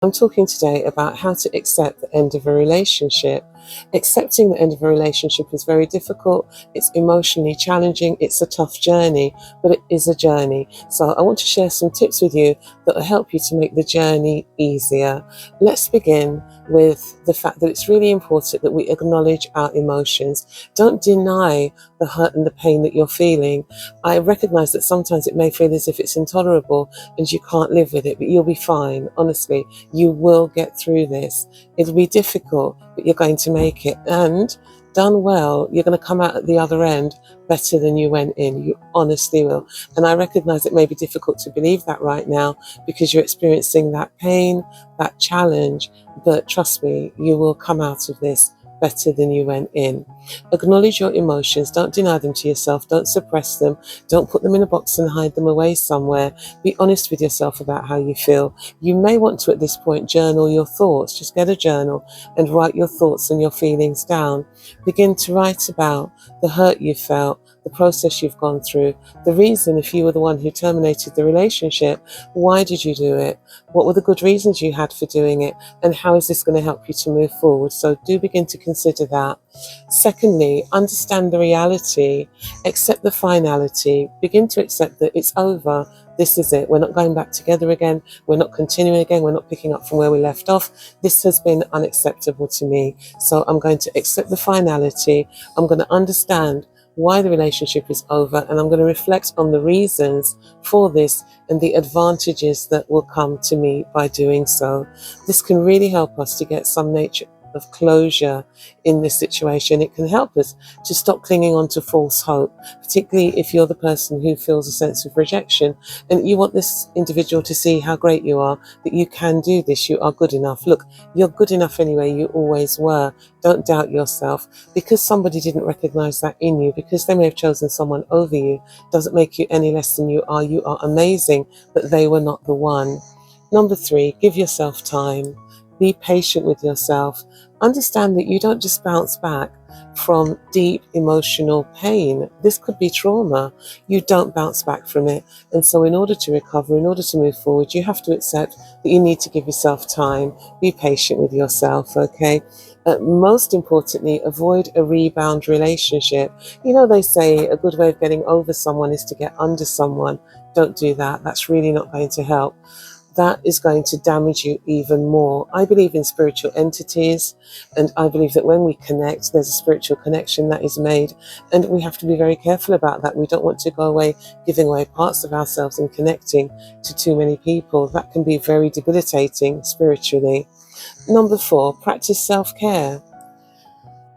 I'm talking today about how to accept the end of a relationship. Accepting the end of a relationship is very difficult. It's emotionally challenging. It's a tough journey, but it is a journey. So I want to share some tips with you that will help you to make the journey easier. Let's begin with the fact that it's really important that we acknowledge our emotions. Don't deny the hurt and the pain that you're feeling. I recognize that sometimes it may feel as if it's intolerable and you can't live with it, but you'll be fine. Honestly, you will get through this. It'll be difficult, but you're going to make it. And done well, you're going to come out at the other end better than you went in. You honestly will. And I recognize it may be difficult to believe that right now because you're experiencing that pain, that challenge. But trust me, you will come out of this better than you went in. Acknowledge your emotions. Don't deny them to yourself. Don't suppress them. Don't put them in a box and hide them away somewhere. Be honest with yourself about how you feel. You may want to, at this point, journal your thoughts. Just get a journal and write your thoughts and your feelings down. Begin to write about the hurt you felt, the process you've gone through, the reason, if you were the one who terminated the relationship, why did you do it? What were the good reasons you had for doing it? And how is this going to help you to move forward? So do begin to consider that. Secondly, understand the reality, accept the finality, begin to accept that it's over. This is it. We're not going back together again. We're not continuing again. We're not picking up from where we left off. This has been unacceptable to me. So I'm going to accept the finality. I'm going to understand why the relationship is over, and I'm going to reflect on the reasons for this and the advantages that will come to me by doing so. This can really help us to get some nature of closure in this situation. It can help us to stop clinging on to false hope, particularly if you're the person who feels a sense of rejection and you want this individual to see how great you are, that you can do this, you are good enough. Look, you're good enough anyway, you always were. Don't doubt yourself. Because somebody didn't recognize that in you, because they may have chosen someone over you, doesn't make you any less than you are. You are amazing, but they were not the one. Number 3, give yourself time. Be patient with yourself. Understand that you don't just bounce back from deep emotional pain. This could be trauma. You don't bounce back from it. And so in order to recover, in order to move forward, you have to accept that you need to give yourself time. Be patient with yourself, okay? Most importantly, avoid a rebound relationship. You know, they say a good way of getting over someone is to get under someone. Don't do that. That's really not going to help. That is going to damage you even more. I believe in spiritual entities, and I believe that when we connect, there's a spiritual connection that is made, and we have to be very careful about that. We don't want to go away giving away parts of ourselves and connecting to too many people. That can be very debilitating spiritually. Number 4, practice self-care.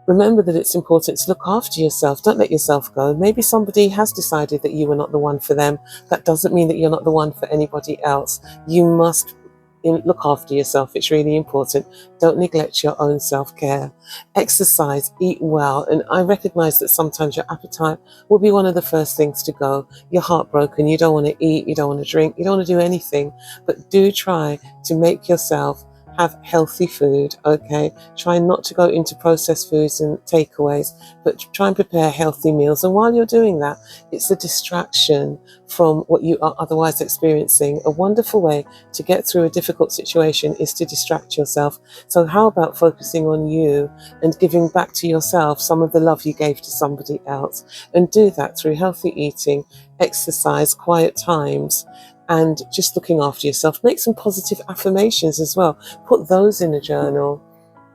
Remember that it's important to look after yourself. Don't let yourself go. Maybe somebody has decided that you were not the one for them. That doesn't mean that you're not the one for anybody else. You must look after yourself. It's really important. Don't neglect your own self-care. Exercise, eat well. And I recognize that sometimes your appetite will be one of the first things to go. You're heartbroken. You don't want to eat. You don't want to drink. You don't want to do anything. But do try to make yourself have healthy food, okay? Try not to go into processed foods and takeaways, but try and prepare healthy meals. And while you're doing that, it's a distraction from what you are otherwise experiencing. A wonderful way to get through a difficult situation is to distract yourself. So how about focusing on you and giving back to yourself some of the love you gave to somebody else? And do that through healthy eating, exercise, quiet times, and just looking after yourself. Make some positive affirmations as well. Put those in a journal.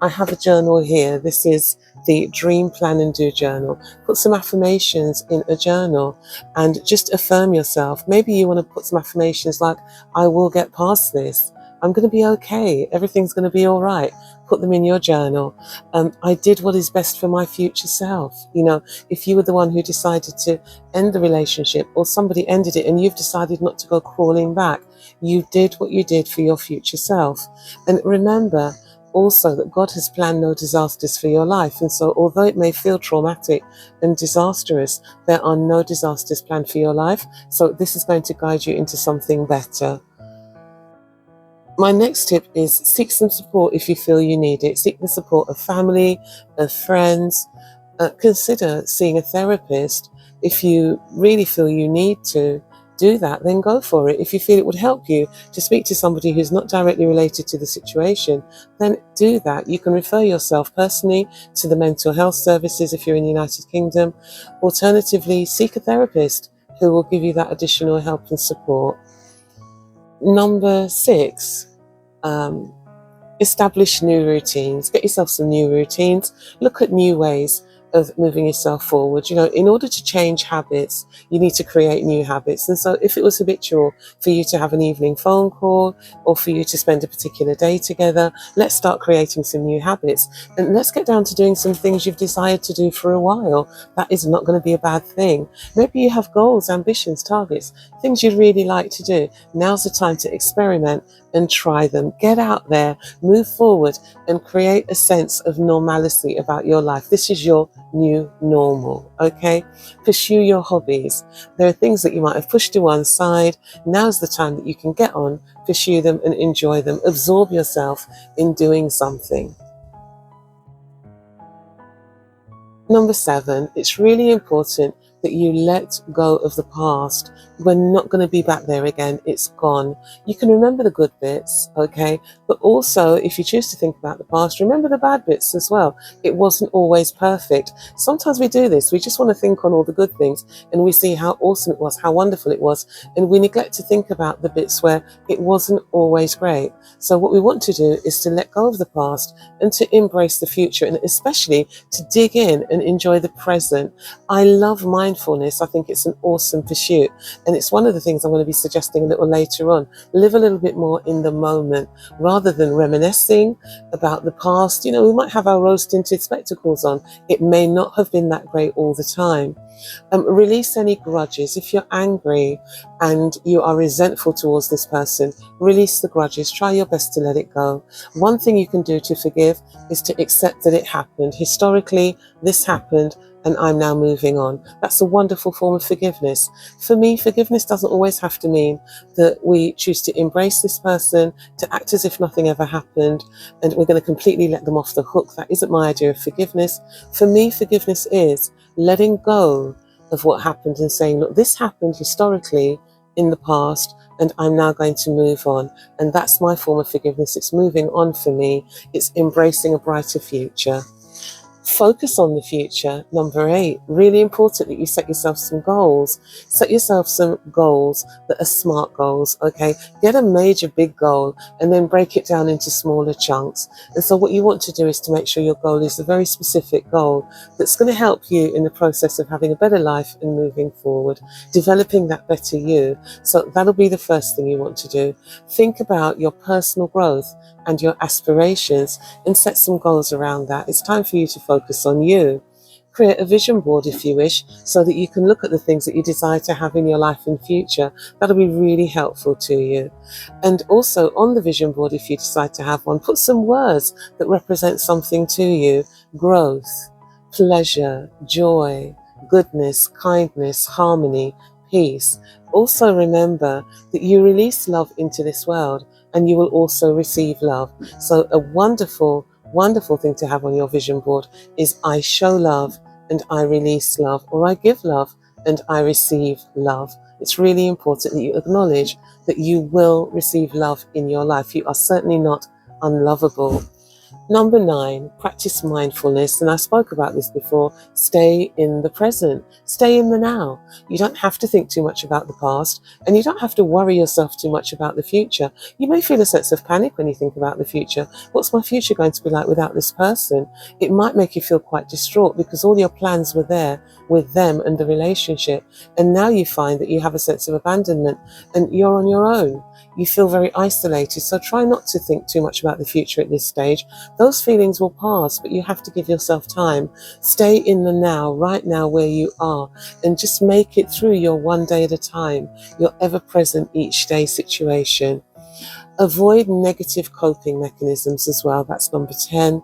I have a journal here. This is the Dream, Plan and Do journal. Put some affirmations in a journal and just affirm yourself. Maybe you want to put some affirmations like, I will get past this. I'm going to be okay. Everything's going to be all right. Put them in your journal. I did what is best for my future self. You know, if you were the one who decided to end the relationship or somebody ended it and you've decided not to go crawling back, you did what you did for your future self. And remember also that God has planned no disasters for your life. And so although it may feel traumatic and disastrous, there are no disasters planned for your life. So this is going to guide you into something better. My next tip is seek some support if you feel you need it. Seek the support of family, of friends. Consider seeing a therapist if you really feel you need to do that, then go for it. If you feel it would help you to speak to somebody who's not directly related to the situation, then do that. You can refer yourself personally to the mental health services if you're in the United Kingdom. Alternatively, seek a therapist who will give you that additional help and support. Number 6, establish new routines. Get yourself some new routines. Look at new ways of moving yourself forward. In order to change habits, you need to create new habits. And so if it was habitual for you to have an evening phone call or for you to spend a particular day together, let's start creating some new habits. And let's get down to doing some things you've desired to do for a while. That is not going to be a bad thing. Maybe you have goals, ambitions, targets, things you'd really like to do. Now's the time to experiment and try them. Get out there, move forward, and create a sense of normalcy about your life. This is your new normal, okay? Pursue your hobbies. There are things that you might have pushed to one side. Now's the time that you can get on, pursue them and enjoy them. Absorb yourself in doing something. Number 7, it's really important that you let go of the past. We're not going to be back there again. It's gone. You can remember the good bits, okay? But also, if you choose to think about the past, remember the bad bits as well. It wasn't always perfect. Sometimes we do this. We just want to think on all the good things and we see how awesome it was, how wonderful it was. And we neglect to think about the bits where it wasn't always great. So what we want to do is to let go of the past and to embrace the future, and especially to dig in and enjoy the present. I love mindfulness. I think it's an awesome pursuit. And it's one of the things I'm going to be suggesting a little later on. Live a little bit more in the moment rather than reminiscing about the past. We might have our rose-tinted spectacles on. It may not have been that great all the time. Release any grudges. If you're angry and you are resentful towards this person, release the grudges. Try your best to let it go. One thing you can do to forgive is to accept that it happened. Historically, this happened, and I'm now moving on. That's a wonderful form of forgiveness. For me, forgiveness doesn't always have to mean that we choose to embrace this person, to act as if nothing ever happened, and we're going to completely let them off the hook. That isn't my idea of forgiveness. For me, forgiveness is letting go of what happened and saying, look, this happened historically in the past, and I'm now going to move on. And that's my form of forgiveness. It's moving on for me. It's embracing a brighter future. Focus on the future. Number 8, really important that you set yourself some goals. Set yourself some goals that are SMART goals, okay? Get a major big goal and then break it down into smaller chunks. And so what you want to do is to make sure your goal is a very specific goal that's going to help you in the process of having a better life and moving forward, developing that better you. So that'll be the first thing you want to do. Think about your personal growth and your aspirations and set some goals around that. It's time for you to focus on you. Create a vision board if you wish, so that you can look at the things that you desire to have in your life in future. That'll be really helpful to you. And also on the vision board, if you decide to have one, put some words that represent something to you. Growth, pleasure, joy, goodness, kindness, harmony, peace. Also remember that you release love into this world and you will also receive love. So a wonderful, wonderful thing to have on your vision board is I show love and I release love, or I give love and I receive love. It's really important that you acknowledge that you will receive love in your life. You are certainly not unlovable. Number 9, practice mindfulness. And I spoke about this before. Stay in the present. Stay in the now. You don't have to think too much about the past, and you don't have to worry yourself too much about the future. You may feel a sense of panic when you think about the future. What's my future going to be like without this person? It might make you feel quite distraught because all your plans were there with them and the relationship. And now you find that you have a sense of abandonment and you're on your own. You feel very isolated. So try not to think too much about the future at this stage. Those feelings will pass, but you have to give yourself time. Stay in the now, right now where you are, and just make it through your one day at a time, your ever-present each day situation. Avoid negative coping mechanisms as well. That's number 10.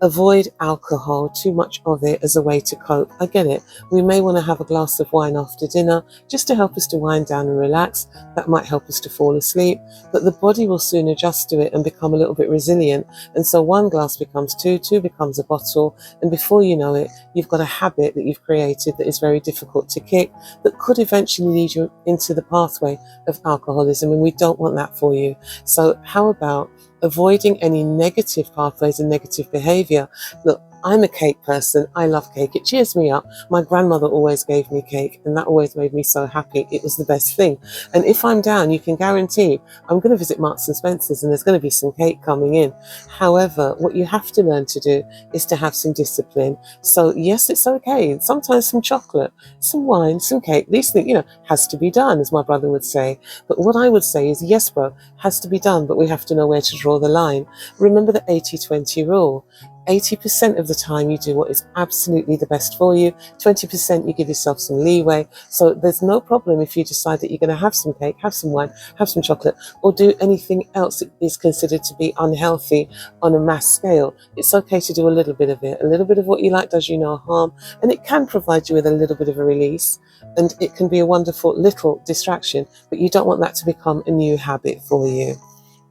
Avoid alcohol, too much of it, as a way to cope. I get it. We may want to have a glass of wine after dinner just to help us to wind down and relax. That might help us to fall asleep, but the body will soon adjust to it and become a little bit resilient. And so one glass becomes two, two becomes a bottle, and before you know it, you've got a habit that you've created that is very difficult to kick, that could eventually lead you into the pathway of alcoholism, and we don't want that for you. So how about avoiding any negative pathways and negative behavior? Look, I'm a cake person. I love cake. It cheers me up. My grandmother always gave me cake, and that always made me so happy. It was the best thing. And if I'm down, you can guarantee I'm going to visit Marks and Spencer's and there's going to be some cake coming in. However, what you have to learn to do is to have some discipline. So yes, it's okay. Sometimes some chocolate, some wine, some cake, these things, has to be done, as my brother would say. But what I would say is, yes, bro, has to be done, but we have to know where to draw the line. Remember the 80-20 rule. 80% of the time you do what is absolutely the best for you. 20% you give yourself some leeway. So there's no problem if you decide that you're going to have some cake, have some wine, have some chocolate, or do anything else that is considered to be unhealthy on a mass scale. It's okay to do a little bit of it. A little bit of what you like does you no harm, and it can provide you with a little bit of a release, and it can be a wonderful little distraction, but you don't want that to become a new habit for you.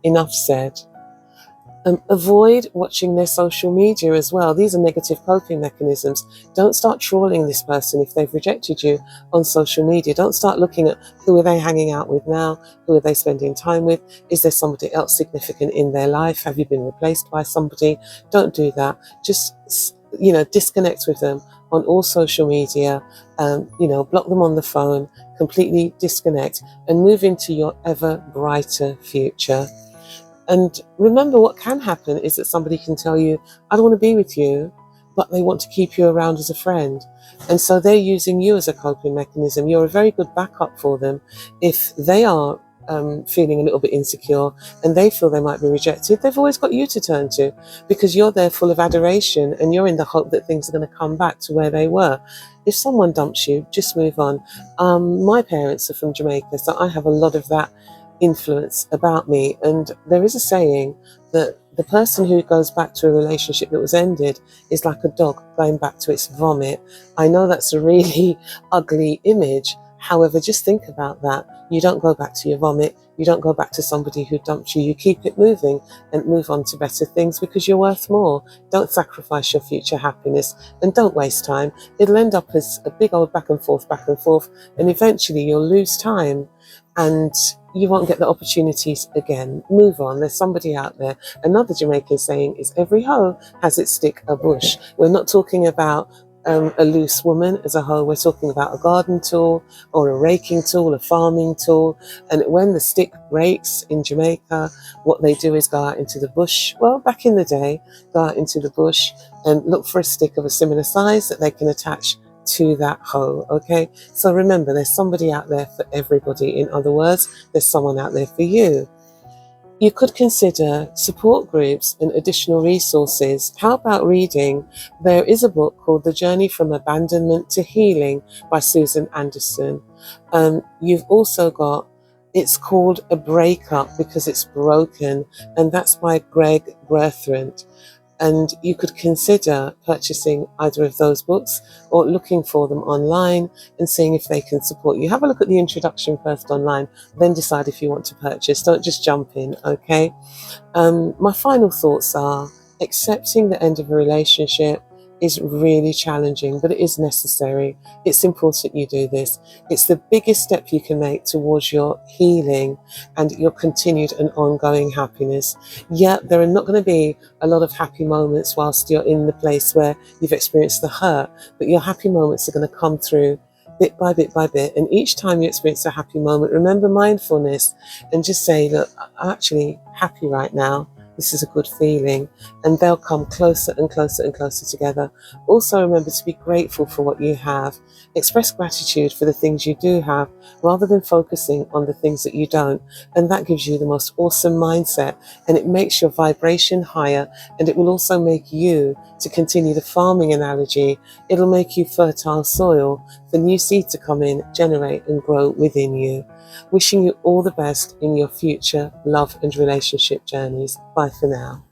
Enough said. Avoid watching their social media as well. These are negative coping mechanisms. Don't start trawling this person if they've rejected you on social media. Don't start looking at who are they hanging out with now, who are they spending time with, is there somebody else significant in their life, have you been replaced by somebody? Don't do that. Just disconnect with them on all social media, block them on the phone, completely disconnect, and move into your ever brighter future. And remember, what can happen is that somebody can tell you, I don't want to be with you, but they want to keep you around as a friend. And so they're using you as a coping mechanism. You're a very good backup for them. If they are feeling a little bit insecure and they feel they might be rejected, they've always got you to turn to, because you're there full of adoration and you're in the hope that things are going to come back to where they were. If someone dumps you, just move on. My parents are from Jamaica, so I have a lot of that influence about me, and there is a saying that the person who goes back to a relationship that was ended is like a dog going back to its vomit. I know that's a really ugly image. However, just think about that. You don't go back to your vomit. You don't go back to somebody who dumped you. You keep it moving and move on to better things, because you're worth more. Don't sacrifice your future happiness, and don't waste time. It'll end up as a big old back and forth, and eventually you'll lose time and you won't get the opportunities again. Move on. There's somebody out there. Another Jamaican saying is, every hoe has its stick a bush. We're not talking about a loose woman as a hoe. We're talking about a garden tool or a raking tool, a farming tool. And when the stick breaks in Jamaica, what they do is go out into the bush. Well, back in the day, go out into the bush and look for a stick of a similar size that they can attach to that hoe. Okay, so remember, there's somebody out there for everybody. In other words, there's someone out there for you. You could consider support groups and additional resources. How about reading? There is a book called The Journey from Abandonment to Healing by Susan Anderson. You've also got, it's called A Breakup Because It's Broken, and that's by Greg Bertrand. And you could consider purchasing either of those books or looking for them online and seeing if they can support you. Have a look at the introduction first online, then decide if you want to purchase. Don't just jump in, okay? My final thoughts are, accepting the end of a relationship is really challenging, but it is necessary. It's important you do this. It's the biggest step you can make towards your healing and your continued and ongoing happiness. Yeah, there are not going to be a lot of happy moments whilst you're in the place where you've experienced the hurt, but your happy moments are going to come through bit by bit by bit. And each time you experience a happy moment, remember mindfulness and just say, look, I'm actually happy right now. This is a good feeling, and they'll come closer and closer and closer together. Also remember to be grateful for what you have. Express gratitude for the things you do have rather than focusing on the things that you don't. And that gives you the most awesome mindset, and it makes your vibration higher, and it will also make you, to continue the farming analogy, it'll make you fertile soil for new seed to come in, generate and grow within you. Wishing you all the best in your future love and relationship journeys. Bye for now.